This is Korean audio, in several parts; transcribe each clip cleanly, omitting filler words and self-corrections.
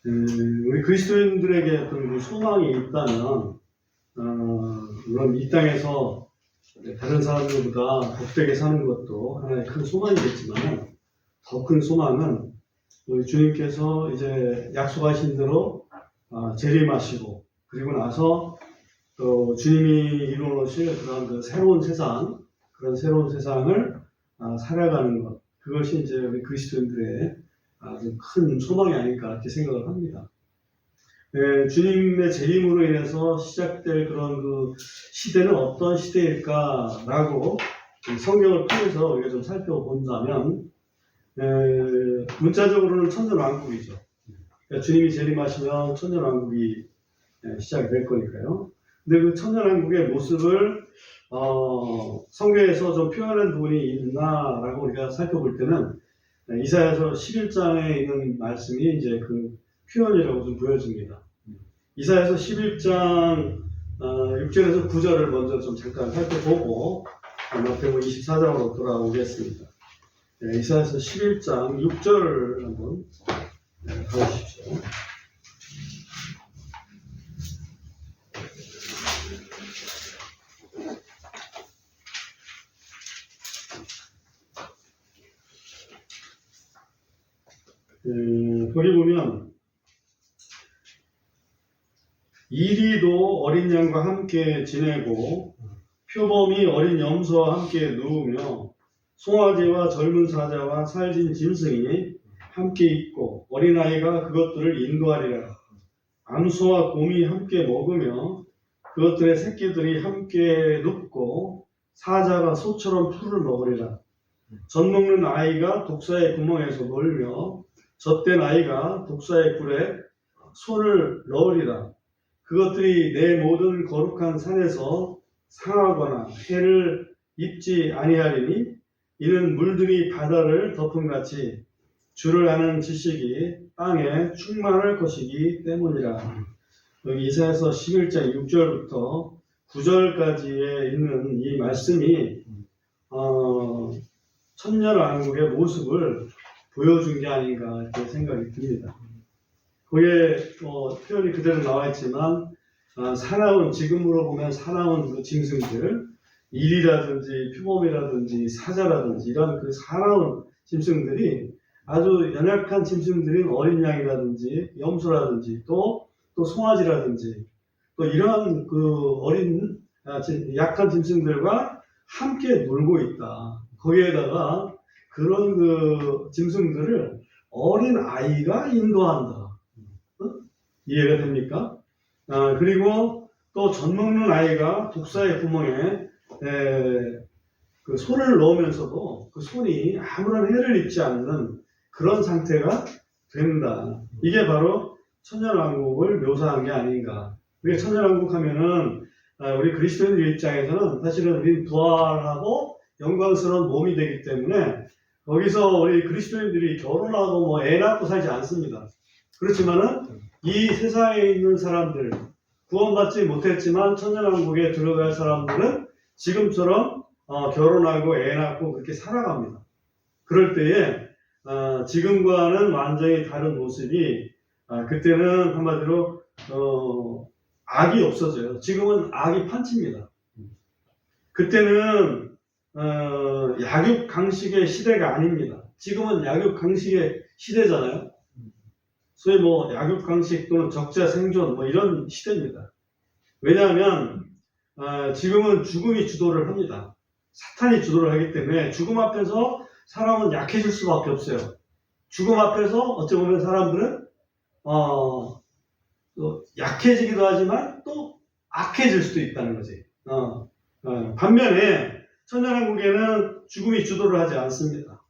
우리 그리스도인들에게 어떤 그 소망이 있다면, 물론 이 땅에서 다른 사람들보다 복되게 사는 것도 하나의 큰 소망이겠지만, 더 큰 소망은 우리 주님께서 이제 약속하신 대로 재림하시고, 그리고 나서 또 주님이 이루어놓으실 그런 그 새로운 세상, 그런 새로운 세상을 살아가는 것, 그것이 이제 우리 그리스도인들의 아주 큰 소망이 아닐까 이렇게 생각을 합니다. 주님의 재림으로 인해서 시작될 그런 그 시대는 어떤 시대일까라고 성경을 통해서 우리가 좀 살펴본다면, 문자적으로는 천년왕국이죠. 그러니까 주님이 재림하시면 천년왕국이 시작이 될 거니까요. 근데 그 천년왕국의 모습을 성경에서 좀 표현한 부분이 있나라고 우리가 살펴볼 때는 이사야서 11장에 있는 말씀이 이제 그 표현이라고 좀 보여집니다. 이사야서 11장 6절에서 9절을 먼저 좀 잠깐 살펴보고 마태복음 24장으로 돌아오겠습니다. 이사야서 11장 6절을 한번 가보십시오. 거기 보면 이리도 어린 양과 함께 지내고 표범이 어린 염소와 함께 누우며 송아지와 젊은 사자와 살진 짐승이 함께 있고 어린아이가 그것들을 인도하리라. 암소와 곰이 함께 먹으며 그것들의 새끼들이 함께 눕고 사자가 소처럼 풀을 먹으리라. 젖 먹는 아이가 독사의 구멍에서 놀며 젖된 아이가 독사의 굴에 손을 넣으리라. 그것들이 내 모든 거룩한 산에서 상하거나 해를 입지 아니하리니 이는 물들이 바다를 덮음같이 주를 아는 지식이 땅에 충만할 것이기 때문이라. 여기 이사야서 11장 6절부터 9절까지에 있는 이 말씀이 천년왕국의 모습을 보여준 게 아닌가 이렇게 생각이 듭니다. 거기에 표현이 그대로 나와 있지만 사나운, 지금으로 보면 사나운 그 짐승들, 일이라든지 표범이라든지 사자라든지 이런 그 사나운 짐승들이 아주 연약한 짐승들인 어린 양이라든지 염소라든지 또 송아지라든지 또 이러한 그 어린 약한 짐승들과 함께 놀고 있다. 거기에다가 그런 그 짐승들을 어린 아이가 인도한다. 이해가 됩니까? 그리고 또 젖 먹는 아이가 독사의 구멍에 그 손을 넣으면서도 그 손이 아무런 해를 입지 않는 그런 상태가 된다. 이게 바로 천년왕국을 묘사한 게 아닌가. 우리가 천년왕국 하면은 우리 그리스도인들 입장에서는 사실은 우리 부활하고 영광스러운 몸이 되기 때문에 거기서 우리 그리스도인들이 결혼하고 뭐 애 낳고 살지 않습니다. 그렇지만은 이 세상에 있는 사람들, 구원받지 못했지만 천년왕국에 들어갈 사람들은 지금처럼 결혼하고 애 낳고 그렇게 살아갑니다. 그럴 때에 지금과는 완전히 다른 모습이 그때는 한마디로 악이 없어져요. 지금은 악이 판칩니다. 그때는 약육 강식의 시대가 아닙니다. 지금은 약육 강식의 시대잖아요. 소위 뭐 약육 강식 또는 적자 생존 뭐 이런 시대입니다. 왜냐하면 지금은 죽음이 주도를 합니다. 사탄이 주도를 하기 때문에 죽음 앞에서 사람은 약해질 수밖에 없어요. 죽음 앞에서 어찌 보면 사람들은 또 약해지기도 하지만 또 악해질 수도 있다는 거지. 반면에 천년왕국에는 죽음이 주도를 하지 않습니다.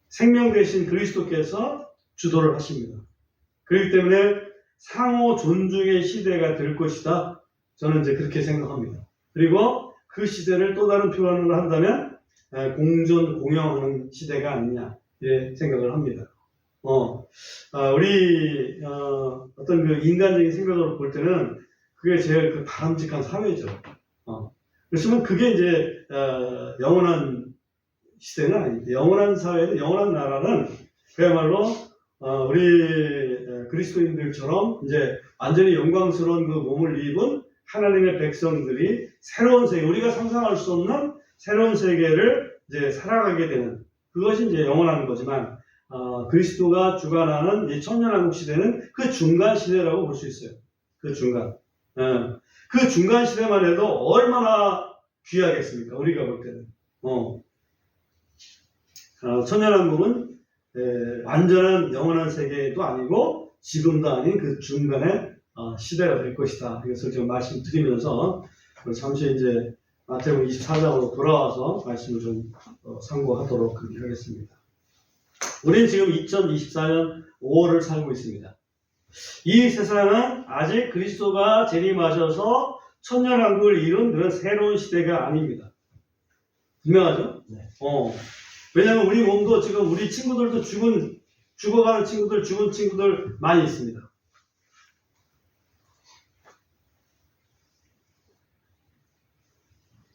생명 대신 그리스도께서 주도를 하십니다. 그렇기 때문에 상호 존중의 시대가 될 것이다. 저는 이제 그렇게 생각합니다. 그리고 그 시대를 또 다른 표현을 한다면 공존 공영하는 시대가 아니냐 이렇게 생각을 합니다. 우리 어떤 그 인간적인 생각으로 볼 때는 그게 제일 그 바람직한 사회죠. 그렇지만 그게 이제 영원한 시대는 아닙니다. 영원한 사회는 영원한 나라는 그야말로 우리 그리스도인들처럼 이제 완전히 영광스러운 그 몸을 입은 하나님의 백성들이 새로운 세계, 우리가 상상할 수 없는 새로운 세계를 이제 살아가게 되는 그것이 이제 영원한 거지만 그리스도가 주관하는 이 천년왕국 시대는 그 중간 시대라고 볼 수 있어요. 그 중간. 그 중간 시대만 해도 얼마나 귀하겠습니까? 우리가 볼 때는. 천년왕국은 완전한 영원한 세계도 아니고 지금도 아닌 그 중간의 시대가 될 것이다. 이것을 좀 말씀드리면서 잠시 이제 마태복음 24장으로 돌아와서 말씀을 좀 상고하도록 하겠습니다. 우리는 지금 2024년 5월을 살고 있습니다. 이 세상은 아직 그리스도가 재림하셔서 천년왕국을 이룬 그런 새로운 시대가 아닙니다. 분명하죠? 네. 왜냐하면 우리 몸도 지금 우리 친구들도 죽어가는 친구들, 죽은 친구들 많이 있습니다.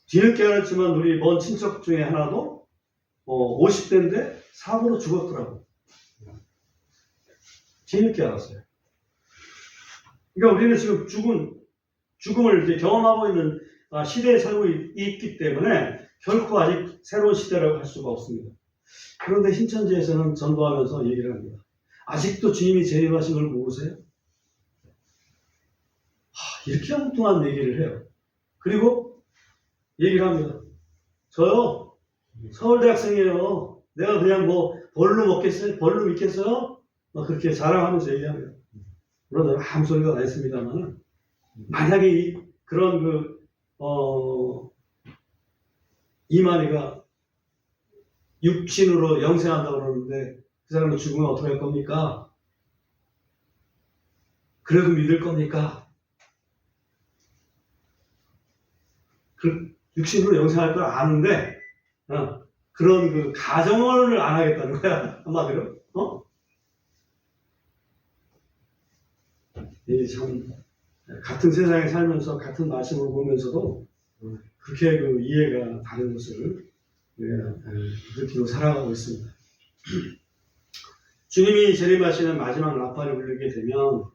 뒤늦게 알았지만 우리 먼 친척 중에 하나도 50대인데 사고로 죽었더라고. 뒤늦게 알았어요. 그러니까 우리는 지금 죽음을 이제 경험하고 있는 시대에 살고 있기 때문에 결코 아직 새로운 시대라고 할 수가 없습니다. 그런데 신천지에서는 전도하면서 얘기를 합니다. 아직도 주님이 재림하신 걸 모르세요? 이렇게 엉뚱한 얘기를 해요. 그리고 얘기를 합니다. 저요, 서울대 학생이에요. 내가 그냥 벌로 먹겠어요? 벌로 믿겠어요? 그렇게 자랑하면서 얘기합니다. 물론 아무 소리가 나 있습니다만, 만약에 그런 이만희가 육신으로 영생한다고 그러는데 그 사람이 죽으면 어떻게 할 겁니까? 그래도 믿을 겁니까? 육신으로 영생할 걸 아는데 그런 그 가정을 안 하겠다는 거야. 한마디로. 참 같은 세상에 살면서 같은 말씀을 보면서도 그렇게 그 이해가 다른 것을 느끼고 살아가고 있습니다. 주님이 재림하시는 마지막 나팔을 불리게 되면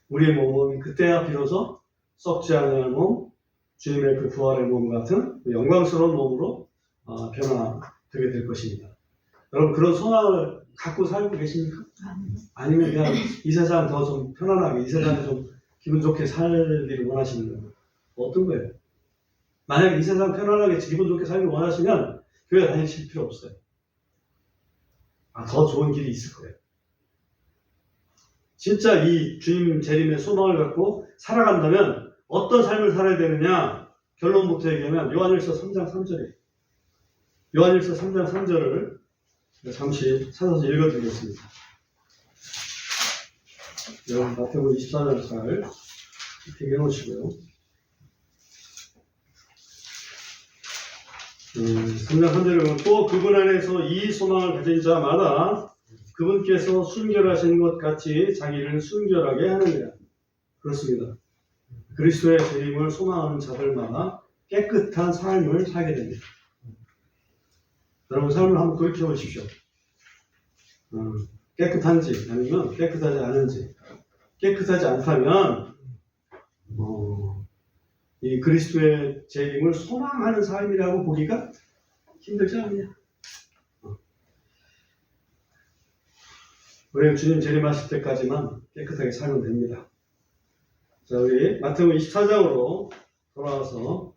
우리의 몸은 그때야 비로소 썩지 않을 몸, 주님의 그 부활의 몸 같은 영광스러운 몸으로 변화되게 될 것입니다. 여러분 그런 소망을 갖고 살고 계십니까? 아니면 그냥 이 세상 더 좀 편안하게, 이 세상에 좀 기분 좋게 살기를 원하시는 거예요? 어떤 거예요? 만약에 이 세상 편안하게 기분 좋게 살기를 원하시면 교회 다니실 필요 없어요. 더 좋은 길이 있을 거예요. 진짜 이 주님 재림의 소망을 갖고 살아간다면 어떤 삶을 살아야 되느냐? 결론부터 얘기하면 요한일서 3장 3절이에요. 요한일서 3장 3절을 잠시 찾아서 읽어드리겠습니다. 여러분 마태복음 24장 잘 이렇게 해놓으시고요. 3장 3절에 보면 또 그분 안에서 이 소망을 가진 자마다 그분께서 순결하신 것 같이 자기를 순결하게 하느니라. 그렇습니다. 그리스도의 재림을 소망하는 자들마다 깨끗한 삶을 살게 됩니다. 여러분 삶을 한번 돌이켜 보십시오. 깨끗한지 아니면 깨끗하지 않은지. 깨끗하지 않다면 이 그리스도의 재림을 소망하는 삶이라고 보기가 힘들지 않느냐. 우리는 주님 재림하실 때까지만 깨끗하게 살면 됩니다. 자, 우리 마태복음 24장으로 돌아와서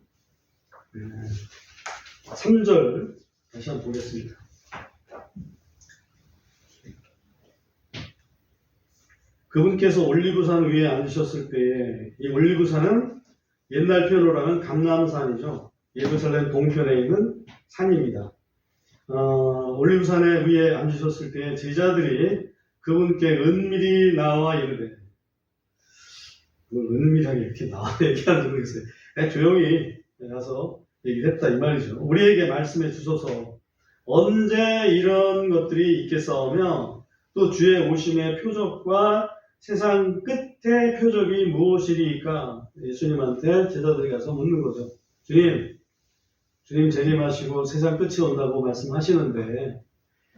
3절 다시 한번 보겠습니다. 그분께서 올리브산 위에 앉으셨을 때에 이 올리브산은 옛날 표현으로 하면 감람산이죠. 예루살렘 동편에 있는 산입니다. 올리브산에 위에 앉으셨을 때 제자들이 그분께 은밀히 나와 이르되, 은밀하게 이렇게 나와 얘기하는지 모르겠어요. 그냥 조용히 가서 얘기를 했다 이 말이죠. 우리에게 말씀해 주소서. 언제 이런 것들이 있겠사오며 또 주의 오심의 표적과 세상 끝의 표적이 무엇이리까? 예수님한테 제자들이 가서 묻는 거죠. 주님 재림하시고 세상 끝이 온다고 말씀하시는데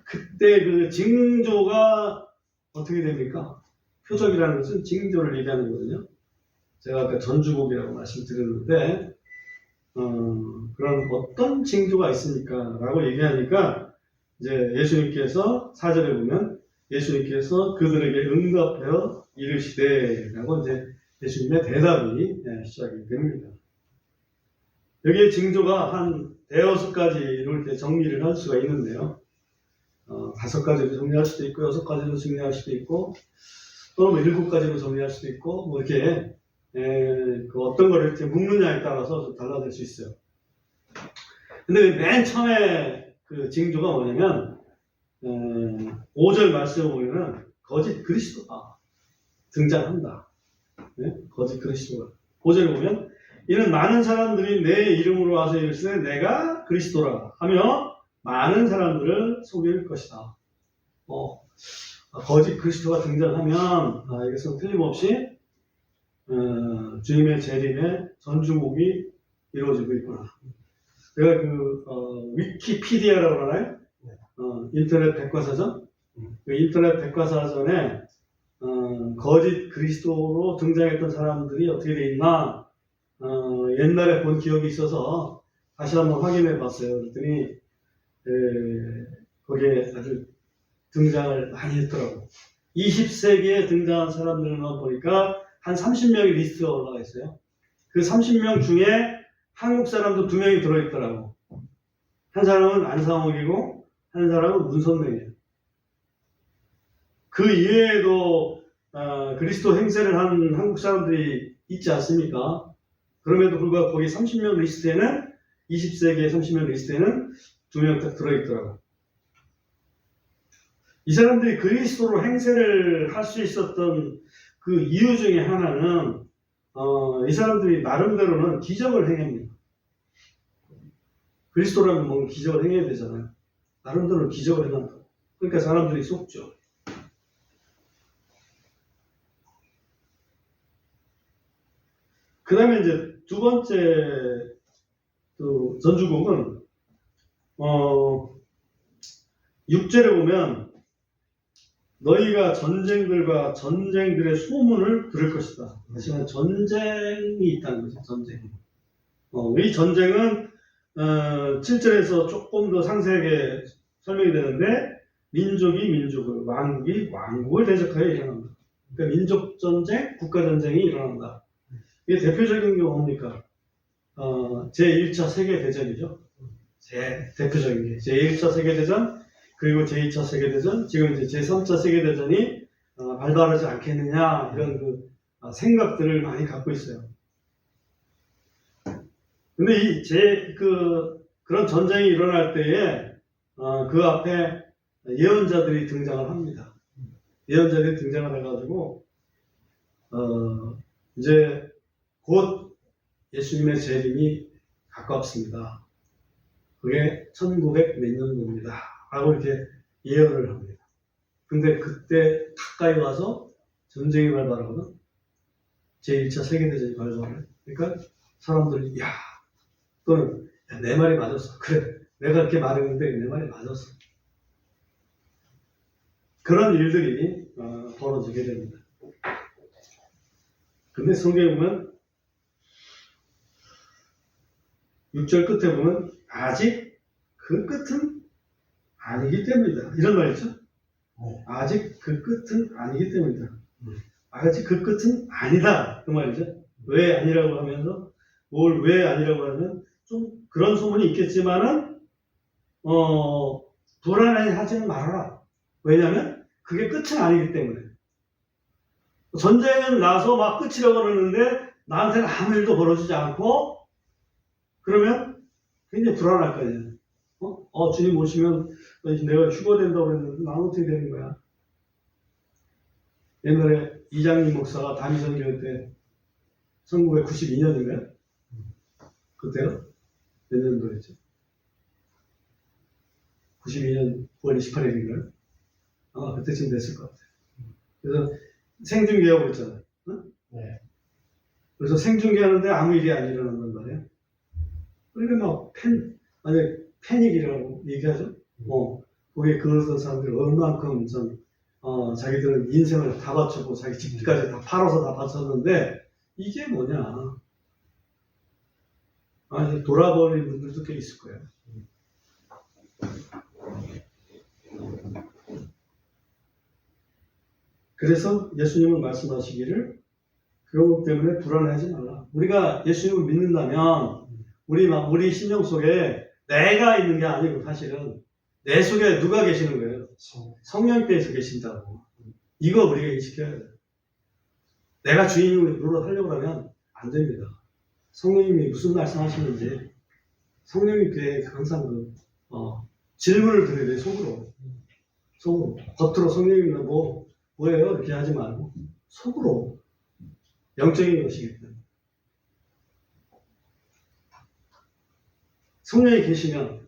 그때 그 징조가 어떻게 됩니까? 표적이라는 것은 징조를 얘기하는 거거든요. 제가 아까 전주곡이라고 말씀드렸는데, 그런 어떤 징조가 있습니까? 라고 얘기하니까, 이제 예수님께서 4절에 보면, 예수님께서 그들에게 응답하여 이르시되, 라고 이제 예수님의 대답이 시작이 됩니다. 여기에 징조가 한 대여섯 가지 이렇게 정리를 할 수가 있는데요. 5가지로 정리할 수도 있고, 6가지로 정리할 수도 있고, 또는 7가지로 정리할 수도 있고, 뭐 이렇게, 그 어떤 거를 이렇게 묶느냐에 따라서 좀 달라질 수 있어요. 근데 맨 처음에 그 징조가 뭐냐면, 5절 말씀을 보면은, 거짓 그리스도가 등장한다. 네? 거짓 그리스도가. 5절에 보면, 이는 많은 사람들이 내 이름으로 와서 이르시되 내가 그리스도라 하며 많은 사람들을 속일 것이다. 거짓 그리스도가 등장하면 이것은 틀림없이 주님의 재림의 전주곡이 이루어지고 있구나. 제가 위키피디아라고 하나요? 인터넷 백과사전? 그 인터넷 백과사전에 거짓 그리스도로 등장했던 사람들이 어떻게 돼 있나 옛날에 본 기억이 있어서 다시 한번 확인해 봤어요. 그랬더니 거기에 아주 등장을 많이 했더라고요. 20세기에 등장한 사람들만 보니까 한 30명의 리스트가 올라가 있어요. 그 30명 중에 한국 사람도 2명이 들어있더라고. 한 사람은 안상욱이고 한 사람은 문선명이에요. 그 이외에도 그리스도 행세를 한 한국 사람들이 있지 않습니까? 그럼에도 불구하고 거기 30명 리스트에는 20세기의 30명 리스트에는 2명 딱 들어있더라고. 이 사람들이 그리스도로 행세를 할 수 있었던 그 이유 중에 하나는 이 사람들이 나름대로는 기적을 행합니다. 그리스도라면 뭐 기적을 행해야 되잖아요. 나름대로 기적을 행한다. 그러니까 사람들이 속죠. 그 다음에 이제 두 번째 그 전주곡은 6절에 보면 너희가 전쟁들과 전쟁들의 소문을 들을 것이다. 하지만 전쟁이 있다는 거죠. 전쟁. 이 전쟁은 7절에서 조금 더 상세하게 설명이 되는데 민족이 민족을, 왕국이 왕국을 대적하여 일어난다. 그러니까 민족 전쟁, 국가 전쟁이 일어난다. 이게 대표적인 게 뭡니까? 제1차 세계대전이죠. 대표적인 게. 제1차 세계대전, 그리고 제2차 세계대전, 지금 이제 제3차 세계대전이 발발하지 않겠느냐, 이런 생각들을 많이 갖고 있어요. 근데 그런 전쟁이 일어날 때에, 그 앞에 예언자들이 등장을 합니다. 예언자들이 등장을 해가지고, 이제 곧 예수님의 재림이 가깝습니다. 그게 1900 몇 년도입니다. 라고 이렇게 예언을 합니다. 근데 그때 가까이 와서 전쟁이 발발하거든. 제1차 세계대전이 발발해. 그러니까 사람들이 또는 내 말이 맞았어. 그래, 내가 이렇게 말했는데 내 말이 맞았어. 그런 일들이 벌어지게 됩니다. 근데 성경에 보면 6절 끝에 보면 아직 그 끝은 아니기 때문이다. 이런 말이죠. 아직 그 끝은 아니기 때문이다. 아직 그 끝은 아니다. 그 말이죠. 왜 아니라고 하면서 뭘 왜 아니라고 하면 좀 그런 소문이 있겠지만은 불안해하지는 말아라. 왜냐하면 그게 끝은 아니기 때문에. 전쟁은 나서 막 끝이라고 그러는데 나한테는 아무 일도 벌어지지 않고 그러면 굉장히 불안할 거 아니에요. 주님 오시면 내가 휴거된다고 그랬는데 나는 어떻게 되는 거야? 옛날에 이장님 목사가 담임선교 때 1992년인가요? 그때요? 몇 년도였죠? 92년 9월 28일인가요? 아마 그때쯤 됐을 것 같아요. 그래서 생중계하고 그랬잖아요. 응? 네. 그래서 생중계하는데 아무 일이 안 일어난단 말이에요. 그러니까 막 만약에 패닉이라고 얘기하죠. 거기에 그러던 사람들이 얼만큼 좀 자기들은 인생을 다 바쳤고 자기 집까지 다 팔아서 다 바쳤는데 이게 뭐냐. 아니, 돌아버린 분들도 꽤 있을 거예요. 그래서 예수님은 말씀하시기를 그런 것 때문에 불안해하지 말라. 우리가 예수님을 믿는다면 우리 심령 속에 내가 있는 게 아니고 사실은 내 속에 누가 계시는 거예요? 성령께서 계신다고. 이거 우리가 인식해야 돼요. 내가 주인을 노릇하려고 하면 안 됩니다. 성령님이 무슨 말씀하시는지 성령님께 항상 질문을 드려야 돼요. 속으로. 겉으로 성령님은 뭐예요? 이렇게 하지 말고 속으로 영적인 것이기 때문에 성령이 계시면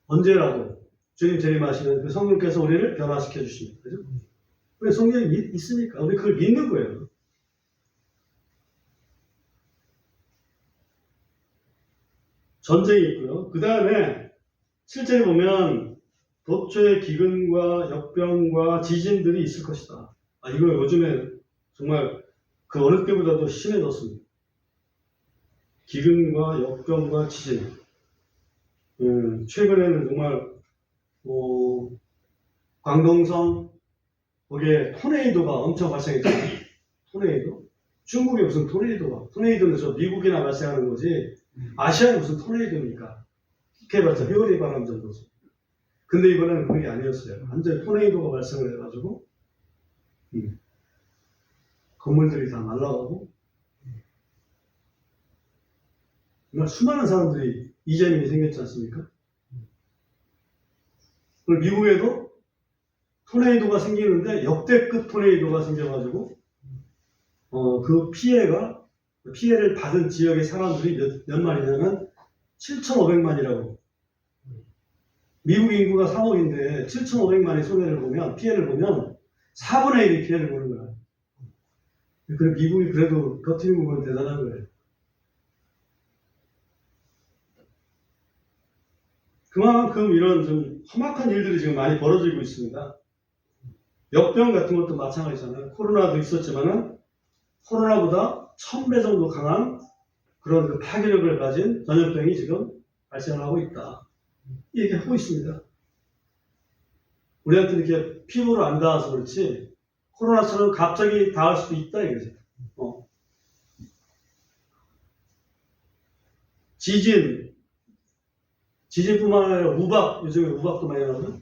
언제라도 주님 재림하시면 그 성령께서 우리를 변화시켜 주십니다. 그죠? 왜 성령이 있으니까 우리 그걸 믿는 거예요. 전쟁이 있고요. 그 다음에 실제로 보면 도처에 기근과 역병과 지진들이 있을 것이다. 이거 요즘에 정말 그 어느 때보다도 심해졌습니다. 기근과 역병과 지진. 최근에는 정말 광동성 거기에 토네이도가 엄청 발생했잖아요. 토네이도. 중국에 무슨 토네이도는 저 미국이나 발생하는 거지 아시아에 무슨 토네이도입니까? 해봤자 회오리 바람 정도죠. 근데 이번에는 그게 아니었어요. 완전 토네이도가 발생을 해가지고 건물들이 다 날아가고 정말 수많은 사람들이 이재민이 생겼지 않습니까? 그리고 미국에도 토네이도가 생기는데 역대급 토네이도가 생겨가지고 그 피해를 받은 지역의 사람들이 몇 만이냐면 7,500만이라고. 미국 인구가 3억인데 7,500만의 피해를 보면 4분의 1이 피해를 보는 거야. 그래 미국이 그래도 버티는 부분은 대단한 거예요. 그만큼 이런 좀 험악한 일들이 지금 많이 벌어지고 있습니다. 역병 같은 것도 마찬가지잖아요. 코로나도 있었지만은 코로나보다 1000배 정도 강한 그런 그 파괴력을 가진 전염병이 지금 발생하고 있다. 이렇게 하고 있습니다. 우리한테 이렇게 피부로 안 닿아서 그렇지 코로나처럼 갑자기 닿을 수도 있다 이거죠. 지진뿐만 아니라 요즘에 우박도 많이 나오죠.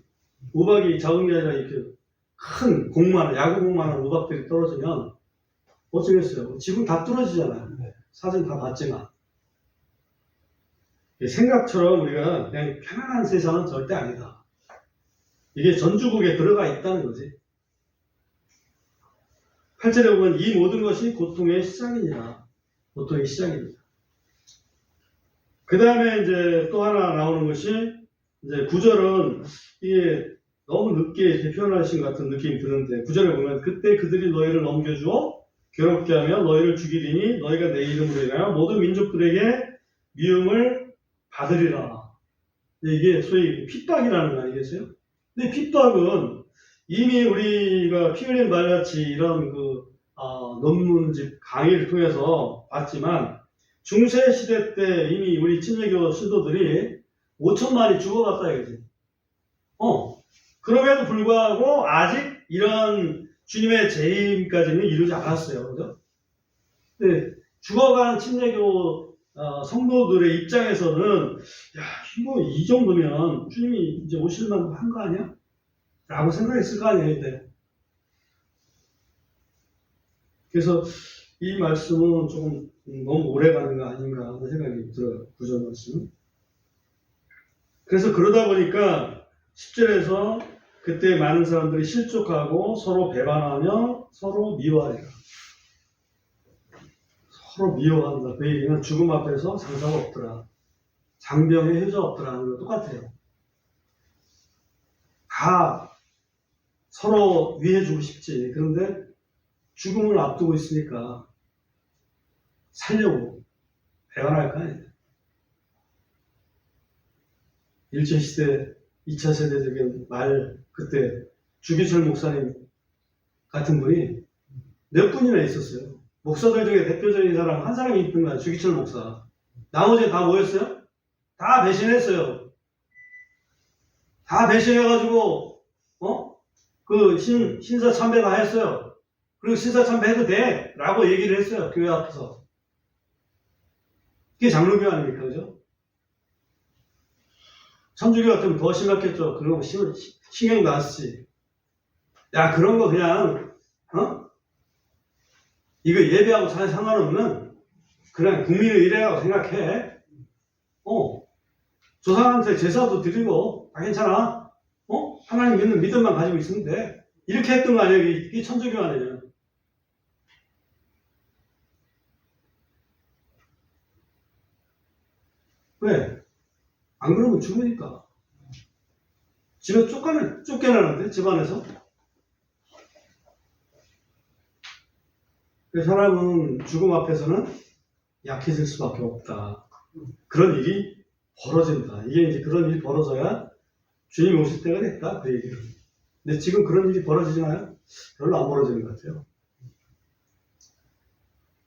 우박이 작은 게 아니라 이렇게 큰 야구공만한 우박들이 떨어지면 어쩌겠어요. 지금 다 뚫어지잖아요. 사진 다 봤지만. 생각처럼 우리가 그냥 편안한 세상은 절대 아니다. 이게 전주국에 들어가 있다는 거지. 8절에 보면 이 모든 것이 고통의 시작이니라. 고통의 시작입니다. 그 다음에 이제 또 하나 나오는 것이 이제 9절은 이게 너무 늦게 이렇게 표현하신 것 같은 느낌이 드는데 9절에 보면 그때 그들이 너희를 넘겨주어 괴롭게 하며 너희를 죽이리니 너희가 내 이름으로 인하여 모든 민족들에게 미움을 받으리라. 이게 소위 핍박이라는 거 아니겠어요? 근데 핍박은 이미 우리가 피 흘린 말같이 이런 논문집 강의를 통해서 봤지만 중세 시대 때 이미 우리 침례교 신도들이 5천만이 죽어갔다 이거지. 그럼에도 불구하고 아직 이런 주님의 재림까지는 이루지 않았어요. 그죠? 근데 죽어간 침례교 성도들의 입장에서는 이 정도면 주님이 이제 오실만 한 거 아니야? 라고 생각했을 거 아니에요. 근데. 그래서 이 말씀은 조금 너무 오래 가는 거 아닌가 하는 생각이 들어요. 구절 말씀. 그래서 그러다 보니까 10절에서 그때 많은 사람들이 실족하고 서로 배반하며 서로 미워하리라. 서로 미워한다. 그 얘기는 죽음 앞에서 상사가 없더라. 장병의 효자 없더라 하는 거 똑같아요. 다 서로 위해주고 싶지. 그런데 죽음을 앞두고 있으니까 살려고 배반할 거 아니에요. 1차 시대, 2차 세대적인 그때 주기철 목사님 같은 분이 몇 분이나 있었어요. 목사들 중에 대표적인 사람 한 사람이 있던 거야. 주기철 목사. 나머지 다 뭐였어요? 다 배신했어요. 다 배신해가지고 그 신사참배 다 했어요. 그리고 신사참배 해도 돼 라고 얘기를 했어요. 교회 앞에서. 그게 장로교 아닙니까? 그죠? 천주교 같으면 더 심했겠죠. 그런 거 신경도 안 쓰지. 야, 그런 거 그냥 이거 예배하고 잘 상관없는 그냥 국민의 의례라고 생각해. 조상한테 제사도 드리고 다 괜찮아. 하나님 믿는 믿음만 가지고 있으면 돼. 이렇게 했던 거 아니에요? 이게 천주교 아니에요? 왜? 안 그러면 죽으니까. 집에서 쫓겨나는데, 집안에서. 그 사람은 죽음 앞에서는 약해질 수밖에 없다. 그런 일이 벌어진다. 이게 이제 그런 일이 벌어져야 주님이 오실 때가 됐다. 그 얘기를. 근데 지금 그런 일이 벌어지나요? 별로 안 벌어지는 것 같아요.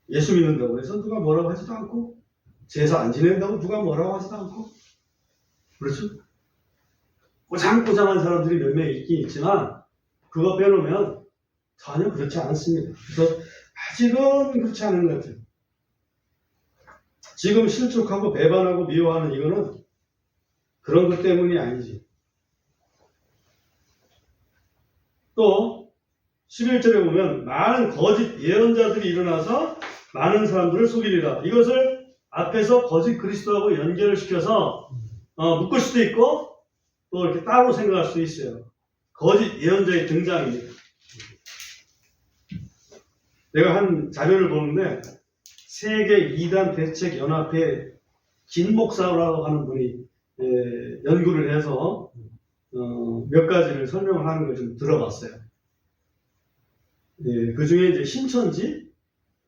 예수 믿는다고 해서 누가 뭐라고 하지도 않고, 제사 안 지낸다고 누가 뭐라고 하지도 않고, 그렇죠? 꼬장꼬장한 사람들이 몇 명 있긴 있지만, 그거 빼놓으면 전혀 그렇지 않습니다. 그래서 아직은 그렇지 않은 것 같아요. 지금 실족하고 배반하고 미워하는 이거는 그런 것 때문이 아니지. 또 11절에 보면 많은 거짓 예언자들이 일어나서 많은 사람들을 속이리라. 이것을 앞에서 거짓 그리스도하고 연결을 시켜서 묶을 수도 있고 또 이렇게 따로 생각할 수도 있어요. 거짓 예언자의 등장입니다. 내가 한 자료를 보는데 세계 이단 대책 연합회 긴 목사라고 하는 분이 연구를 해서 몇 가지를 설명을 하는 걸 좀 들어봤어요. 그 중에 이제 신천지,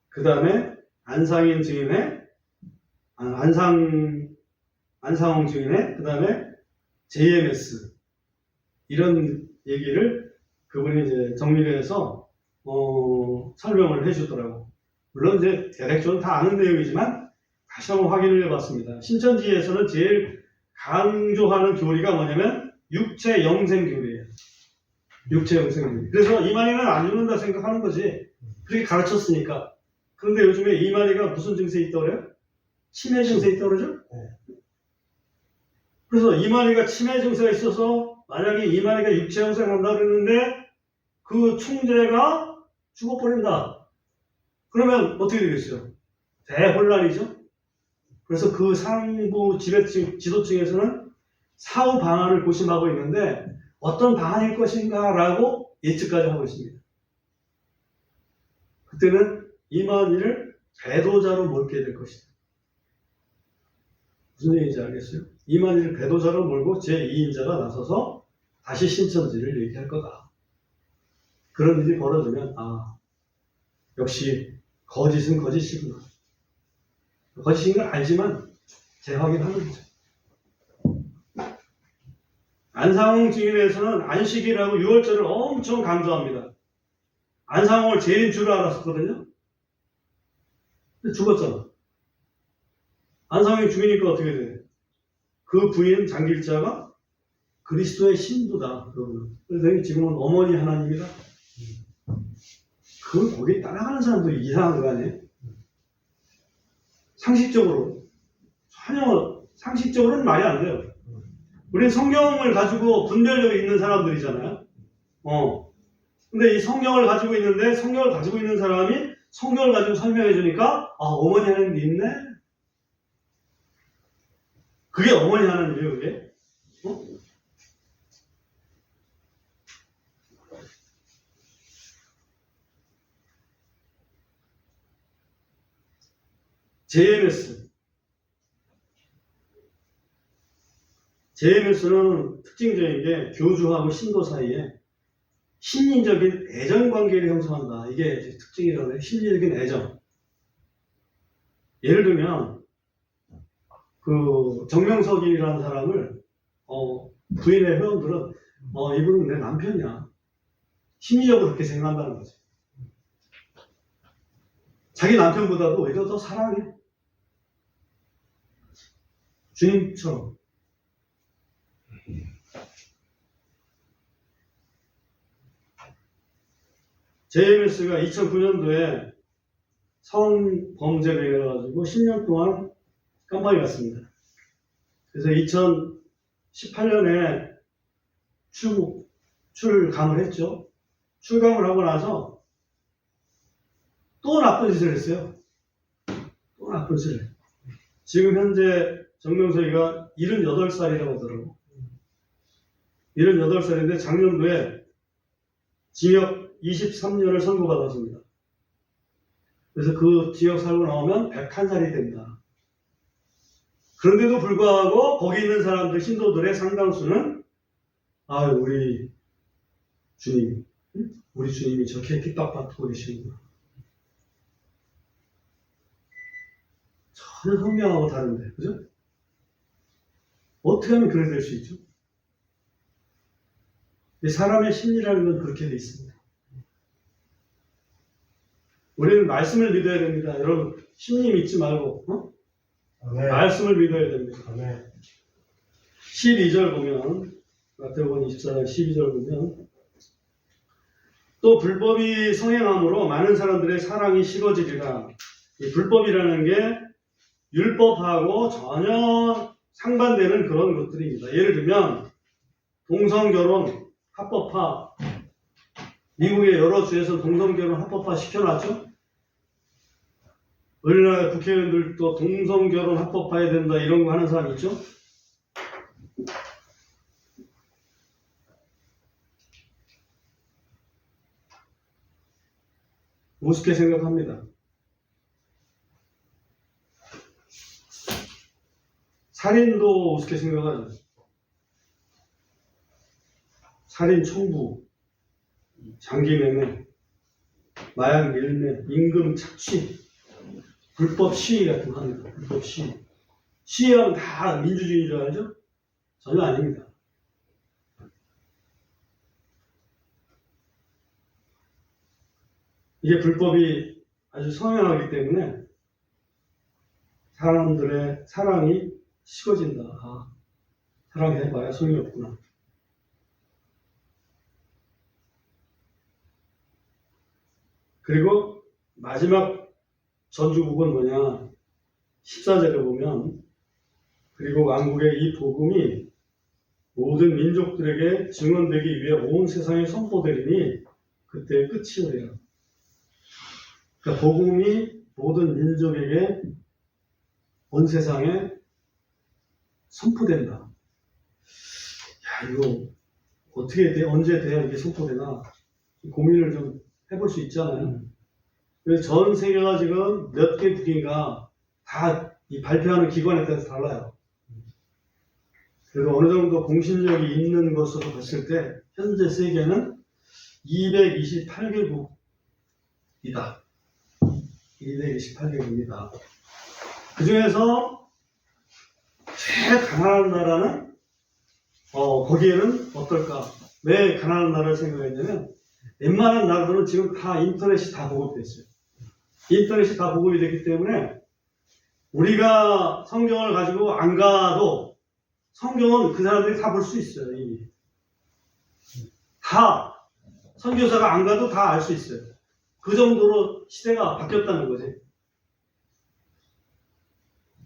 그 다음에 안상인 증인회, 안상홍 증인회, 그 다음에 JMS 이런 얘기를 그분이 이제 정리를 해서 설명을 해주더라고. 물론 이제 대략적으로 다 아는 내용이지만 다시 한번 확인을 해봤습니다. 신천지에서는 제일 강조하는 교리가 뭐냐면 육체 영생 교리예요. 육체 영생 교리. 그래서 이만희는 안 죽는다 생각하는 거지. 그렇게 가르쳤으니까. 그런데 요즘에 이만희가 무슨 증세에 있다고 그래요? 치매 증세에 있다고 그러죠? 그래서 이만희가 치매 증세가 있어서 만약에 이만희가 육체 영생을 한다 그랬는데 그 총재가 죽어버린다. 그러면 어떻게 되겠어요? 대혼란이죠. 그래서 그 상부 지도층에서는 사후 방안을 고심하고 있는데 어떤 방안일 것인가라고 예측까지 하고 있습니다. 그때는 이만희를 배도자로 몰게 될 것이다. 무슨 얘기인지 알겠어요? 이만희를 배도자로 몰고 제2인자가 나서서 다시 신천지를 얘기할 거다. 그런 일이 벌어지면 역시 거짓은 거짓이구나. 거짓인 걸 알지만 재확인하는 거죠. 안상홍 증인에서는 안식일하고 6월절을 엄청 강조합니다. 안상홍을 죄인 줄 알았었거든요. 근데 죽었잖아. 안상홍이 죽이니까 어떻게 돼? 그 부인 장길자가 그리스도의 신부다. 그래서 지금은 어머니 하나님이다. 그걸 거기에 따라가는 사람들이 이상한 거 아니에요? 상식적으로는 말이 안 돼요. 우리는 성경을 가지고 분별력이 있는 사람들이잖아요. 근데 이 성경을 가지고 있는데 성경을 가지고 있는 사람이 성경을 가지고 설명해 주니까 어머니 하나님이 있네? 그게 어머니 하나님이에요, 그게? JMS는 특징적인 게 교주하고 신도 사이에 심리적인 애정 관계를 형성한다. 이게 특징이라고 해요. 심리적인 애정. 예를 들면 그 정명석이라는 사람을 부인의 회원들은 이분은 내 남편이야. 심리적으로 그렇게 생각한다는 거지. 자기 남편보다도 오히려 더 사랑해. 주님처럼. JMS가 2009년도에 성범죄로 인해가지고 10년 동안 깜빡이 갔습니다. 그래서 2018년에 출감을 했죠. 출감을 하고 나서 또 나쁜 짓을 했어요. 또 나쁜 짓을 했어요. 지금 현재 정명석이가 78살이라고 하더라고. 78살인데 작년도에 징역 23년을 선고받았습니다. 그래서 그 징역 살고 나오면 101살이 된다. 그런데도 불구하고 거기 있는 사람들, 신도들의 상당수는 우리 주님이 저렇게 핍박받고 계시는구나. 전혀 성경하고 다른데, 그죠? 어떻게 하면 그렇게 될 수 있죠? 사람의 심리라는 건 그렇게 돼 있습니다. 우리는 말씀을 믿어야 됩니다. 여러분, 심리 믿지 말고, 네. 말씀을 믿어야 됩니다. 네. 12절 보면, 마태복음 24장 12절 보면, 또 불법이 성행함으로 많은 사람들의 사랑이 식어지리라. 이 불법이라는 게 율법하고 전혀 상반되는 그런 것들입니다. 예를 들면 동성결혼 합법화, 미국의 여러 주에서 동성결혼 합법화 시켜놨죠. 우리나라 국회의원들도 동성결혼 합법화해야 된다 이런 거 하는 사람 있죠. 우습게 생각합니다. 살인도 우습게 생각하죠. 살인 청부, 장기매매, 마약 밀매, 임금 착취, 불법 시위 같은 거 합니다. 불법 시위. 시위하면 다 민주주의인 줄 알죠? 전혀 아닙니다. 이게 불법이 아주 성행하기 때문에 사람들의 사랑이 식어진다. 사랑해봐야 소용이 없구나. 그리고 마지막 전주국은 뭐냐? 14절에 보면 그리고 왕국의 이 복음이 모든 민족들에게 증언되기 위해 온 세상에 선포되리니 그때의 끝이 오리라. 그러니까 복음이 모든 민족에게 온 세상에 선포된다. 야, 이거 어떻게 돼? 언제 돼야 이게 선포되나? 고민을 좀 해볼 수 있잖아요. 그래서 전 세계가 지금 몇 개 국인가 다 이 발표하는 기관에 따라서 달라요. 그래서 어느 정도 공신력이 있는 것으로 봤을 때 현재 세계는 228개국이다. 228개국입니다. 그 중에서 제일 가난한 나라는 거기에는 어떨까? 왜 가난한 나라를 생각했냐면 웬만한 나라들은 지금 다 인터넷이 다 보급됐어요. 인터넷이 다 보급이 됐기 때문에 우리가 성경을 가지고 안 가도 성경은 그 사람들이 다 볼 수 있어요. 이미. 다 선교사가 안 가도 다 알 수 있어요. 그 정도로 시대가 바뀌었다는 거지.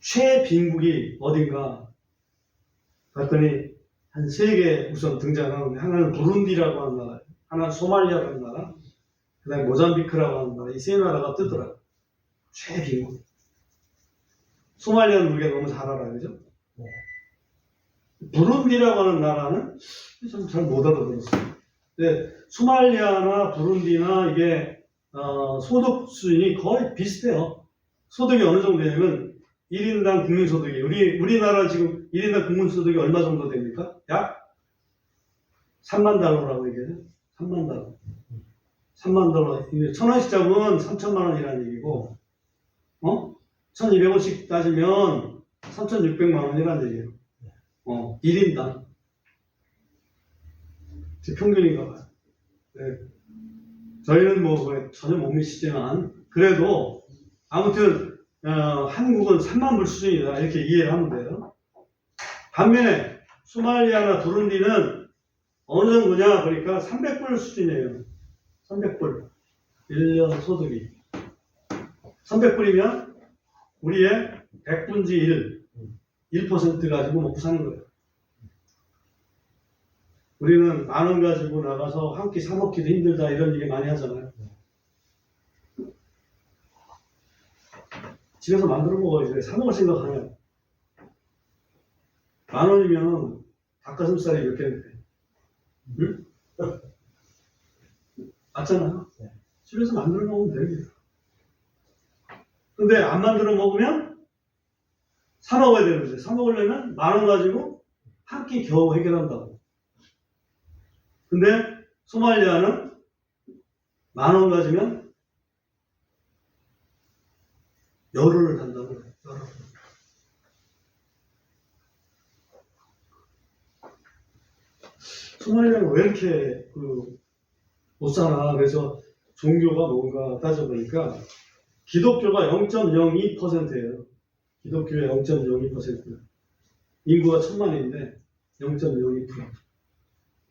최빈국이 어딘가 봤더니 한 3개 우선 등장하는데 하나는 부룬디라고 하는 나라, 하나는 소말리아라는 나라, 그 다음에 모잠비크라고 하는 나라, 이 3나라가 뜨더라. 최빈국. 소말리아는 우리가 너무 잘 알아요. 그죠? 부룬디라고 하는 나라는 좀 잘 못 알아들었어요. 근데 소말리아나 부룬디나 이게 소득 수준이 거의 비슷해요. 소득이 어느 정도 되냐면 1인당 국민소득이 우리나라 지금 1인당 국민소득이 얼마 정도 됩니까? 약 3만 달러라고 얘기해요. 3만 달러. 3만 달러. 1,000원씩 잡으면 3천만 원이라는 얘기고 1,200원씩 따지면 3,600만 원이라는 얘기예요. 1인당. 제 평균인가 봐요. 네. 저희는 뭐 그거에 전혀 못 미치지만 그래도 아무튼 한국은 3만 불 수준이다 이렇게 이해를 하면 돼요. 반면에 소말리아나 부룬디는 어느 정도냐 보니까 300불 수준이에요. 300불 1년 소득이 300불이면 우리의 100분지 1% 가지고 먹고 사는 거예요. 우리는 10,000원 가지고 나가서 한 끼 사 먹기도 힘들다 이런 얘기 많이 하잖아요. 집에서 만들어 먹어야지. 사 먹을 생각 안 해요. 10,000원이면 닭가슴살이 몇 개인데. 응? 맞잖아요. 집에서 만들어 먹으면 됩니다. 근데 안 만들어 먹으면 사 먹어야 되는데, 사 먹으려면 10,000원 가지고 한 끼 겨우 해결한다고. 근데 소말리아는 10,000원 가지면 열흘을 간다고 그래요. 열흘. 소말리아는 왜 이렇게 못 사나? 그래서 종교가 뭔가 따져보니까 기독교가 0.02%예요. 기독교의 0.02%. 인구가 1,000만인데 0.02%.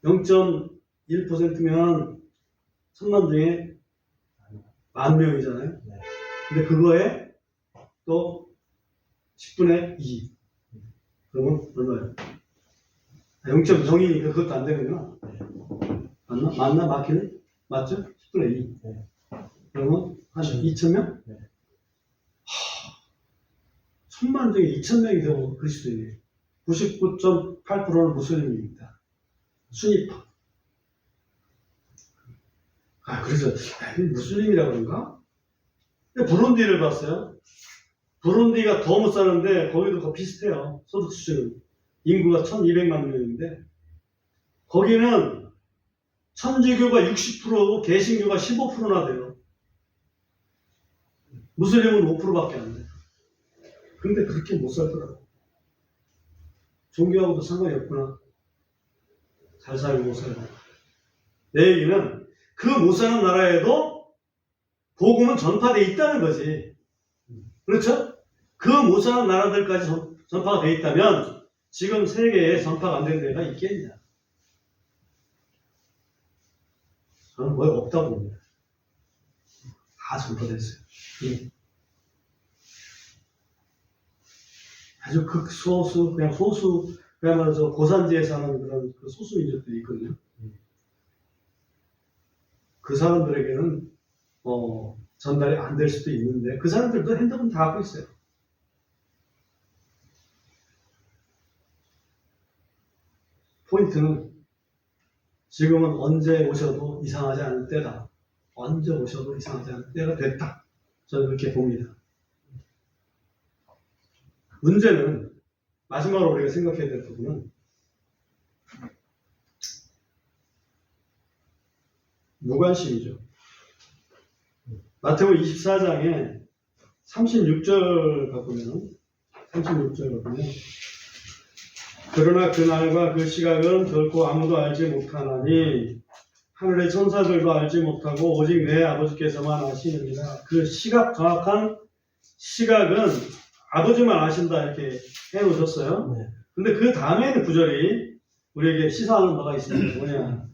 0.1%면 1,000만 중에 10,000명이잖아요. 근데 그거에 또 10분의 2. 그러면 얼마예요? 0.0이니까 그것도 안 되는구나. 맞나? 맞기는? 맞죠? 10분의 2. 그러면 한 2,000명? 1,000만 중에 2,000명이 되고 그리스도인이에요. 99.8%는 무슬림입니다. 순위파. 그래서 무슬림이라 그런가? 부룬디를 봤어요. 부룬디가 더 못 사는데 거기도 더 비슷해요. 소득 수준은. 인구가 1,200만 명인데 거기는 천주교가 60%고 개신교가 15%나 돼요. 무슬림은 5%밖에 안 돼요. 근데 그렇게 못 살더라고. 종교하고도 상관이 없구나. 잘 살고 못 살고. 내 얘기는 그 못 사는 나라에도 복음은 전파되어 있다는 거지. 그렇죠? 그 못 사는 나라들까지 전파가 되어 있다면 지금 세계에 전파가 안 된 데가 있겠냐? 저는 거의 없다고 봅니다. 다 전파됐어요. 아주 극소수, 그냥 소수, 그야말로 고산지에 사는 그런 소수 민족들이 있거든요. 그 사람들에게는 전달이 안 될 수도 있는데 그 사람들도 핸드폰 다 갖고 있어요. 포인트는 지금은 언제 오셔도 이상하지 않을 때다. 언제 오셔도 이상하지 않을 때가 됐다. 저는 그렇게 봅니다. 문제는 마지막으로 우리가 생각해야 될 부분은 무관심이죠. 마태복음 24장에 36절 가보면 그러나 그날과 그 시각은 결코 아무도 알지 못하나니 하늘의 천사들도 알지 못하고 오직 내 아버지께서만 아시느니라. 그 정확한 시각은 아버지만 아신다 이렇게 해놓으셨어요. 근데 그 다음에는 구절이 우리에게 시사하는 바가 있습니다. 뭐냐?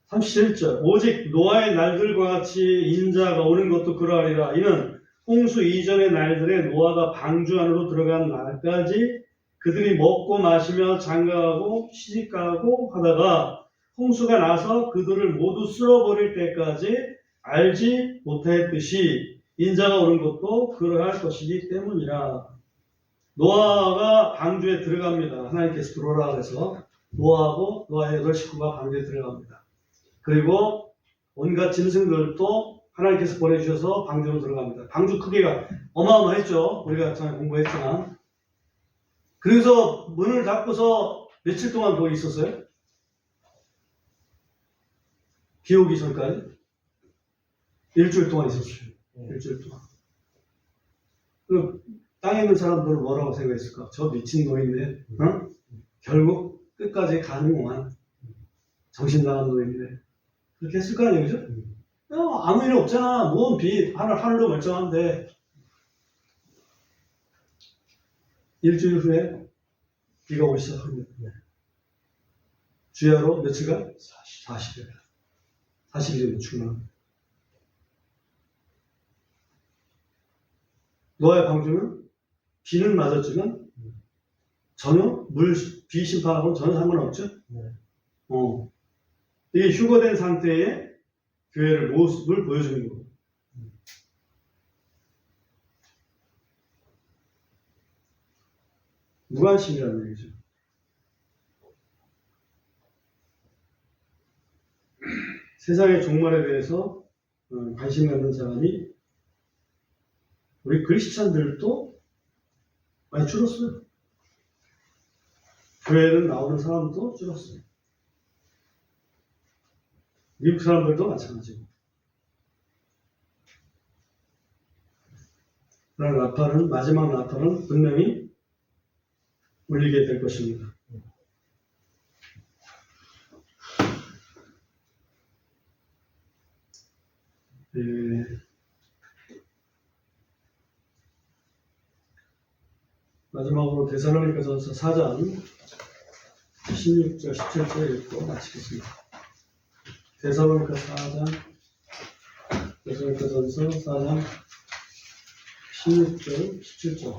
37절 오직 노아의 날들과 같이 인자가 오는 것도 그러하리라. 이는 홍수 이전의 날들에 노아가 방주 안으로 들어간 날까지 그들이 먹고 마시며 장가가고 시집가고 하다가 홍수가 나서 그들을 모두 쓸어버릴 때까지 알지 못하였듯이 인자가 오는 것도 그러할 것이기 때문이라. 노아가 방주에 들어갑니다. 하나님께서 들어오라 그래서 노아하고 노아의 8식구가 방주에 들어갑니다. 그리고 온갖 짐승들도 하나님께서 보내주셔서 방주로 들어갑니다. 방주 크기가 어마어마했죠. 우리가 전에 공부했지만. 그래서 문을 닫고서 며칠 동안 거기 있었어요? 비 오기 전까지? 일주일 동안 있었어요. 일주일 동안. 그 땅에 있는 사람들은 뭐라고 생각했을까? 저 미친 놈인데, 결국 끝까지 가는구만. 정신 나간 놈인데. 그렇게 했을 거 아니에요, 그죠? 아무 일 없잖아. 뭔 비, 하늘도 멀쩡한데. 일주일 후에 비가 오기 시작합니다. 주야로 며칠간? 40일. 40일이면 충분합니다. 노아의 방주는 비는 맞았지만 전혀 비 심판하고는 전혀 상관없죠. 이게 휴거된 상태의 교회를 모습을 보여주는 거예요. 무관심이라는 얘기죠. 세상의 종말에 대해서 관심 갖는 사람이 우리 크리스찬들도 많이 줄었어요. 교회는 나오는 사람도 줄었어요. 미국 사람들도 마찬가지고. 그러나 마지막 나팔은 분명히 울리게 될 것입니다. 마지막으로 데살로니가전서 4장 16절 17절 읽고 마치겠습니다. 데살로니가전서 4장 16절 17절.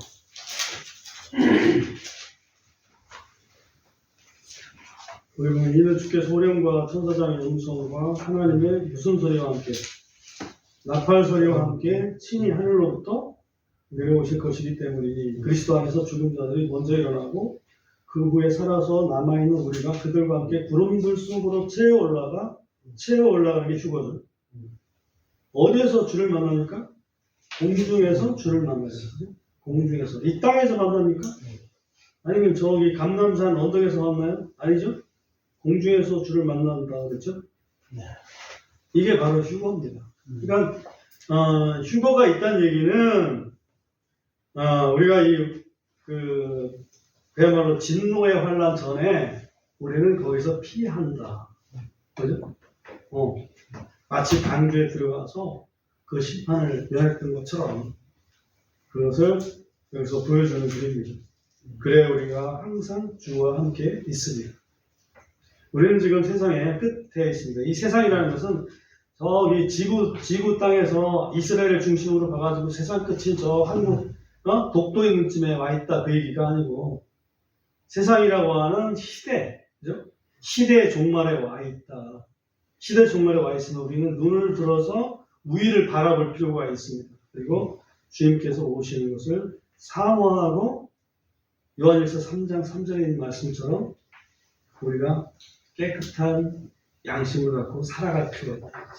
우리 보면 이는 주께 소령과 천사장의 음성과 하나님의 무슨 소리와 함께 나팔 소리와 함께 친히 하늘로부터 내려오실 것이기 때문이니 그리스도 안에서 죽은 자들이 먼저 일어나고 그 후에 살아서 남아있는 우리가 그들과 함께 구름들 속으로 채워 올라가는 게 휴거죠. 어디에서 주를 만납니까? 공중에서 주를 만나요. 공중에서. 이 땅에서 만납니까? 아니면 저기 감남산 언덕에서 만나요? 아니죠? 공중에서 주를 만난다고 그랬죠? 이게 바로 휴거입니다. 그러니까 휴거가 있다는 얘기는 우리가 그야말로 진노의 환란 전에 우리는 거기서 피한다. 그죠? 마치 방주에 들어가서 그 심판을 면했던 것처럼 그것을 여기서 보여주는 그림이죠. 그래 우리가 항상 주와 함께 있으리라. 우리는 지금 세상의 끝에 있습니다. 이 세상이라는 것은 저기 지구 땅에서 이스라엘을 중심으로 봐가지고 세상 끝인 저 한국 독도 있는쯤에 와 있다 그 얘기가 아니고 세상이라고 하는 시대, 그죠? 시대의 종말에 와 있다. 시대 종말에 와 있으면 우리는 눈을 들어서 위를 바라볼 필요가 있습니다. 그리고 주님께서 오시는 것을 사모하고 요한일서 3장 3절에 있는 말씀처럼 우리가 깨끗한 양심을 갖고 살아갈 필요가 있다.